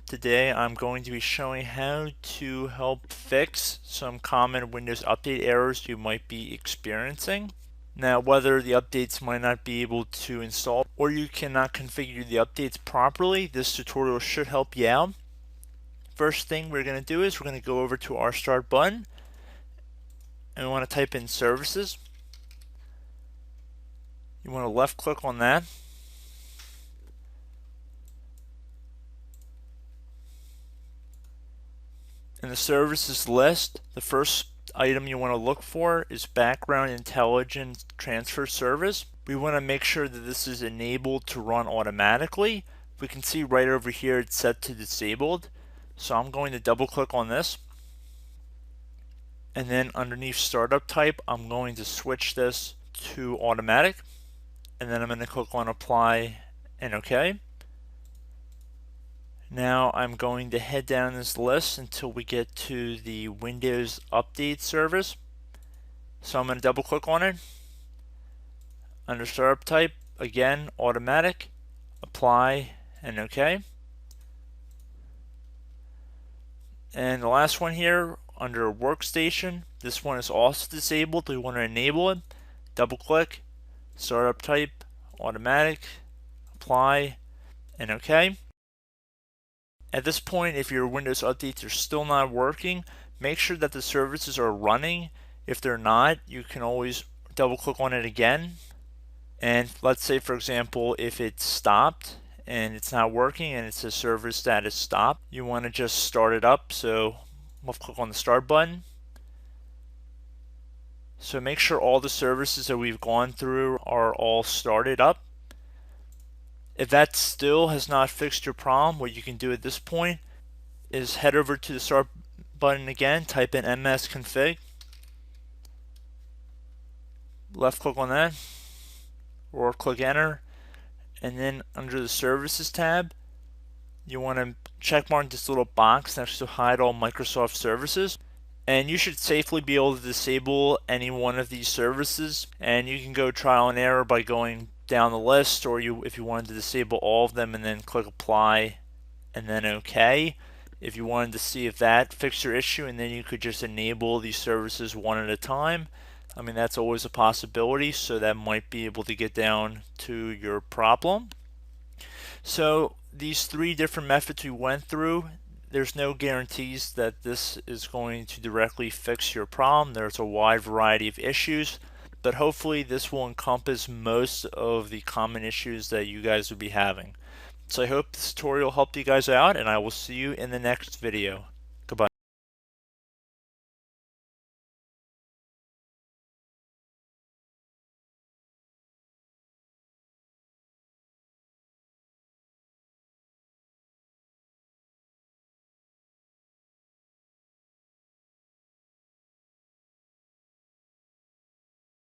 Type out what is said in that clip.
Today I'm going to be showing how to help fix some common Windows Update errors you might be experiencing. Now, whether the updates might not be able to install or you cannot configure the updates properly, this tutorial should help you out. First thing we're going to do is we're going to go over to our Start button and we want to type in Services. You want to left click on that. In the services list, the first item you want to look for is Background Intelligence Transfer Service. We want to make sure that this is enabled to run automatically. We can see right over here it's set to disabled. So I'm going to double click on this. And then underneath Startup Type, I'm going to switch this to Automatic. And then I'm going to click on Apply and OK. Now I'm going to head down this list until we get to the Windows Update service. So I'm going to double click on it. Under Startup Type, again, Automatic, Apply, and OK. And the last one here, under Workstation, this one is also disabled. We want to enable it. Double click, Startup Type, Automatic, Apply, and OK. At this point, if your Windows updates are still not working, make sure that the services are running. If they're not, you can always double click on it again. And let's say, for example, if it's stopped and it's not working and it says server status stopped, you want to just start it up. So left click on the Start button. So make sure all the services that we've gone through are all started up. If that still has not fixed your problem, what you can do at this point is head over to the Start button again, type in msconfig, left click on that, or click enter, and then under the Services tab, you want to check mark this little box next to Hide All Microsoft Services. And you should safely be able to disable any one of these services, and you can go trial and error by going down the list, or if you wanted to disable all of them and then click Apply and then OK. If you wanted to see if that fixed your issue, and then you could just enable these services one at a time. I mean, that's always a possibility, so that might be able to get down to your problem. So these three different methods we went through, there's no guarantees that this is going to directly fix your problem. There's a wide variety of issues, but hopefully this will encompass most of the common issues that you guys will be having. So I hope this tutorial helped you guys out, and I will see you in the next video.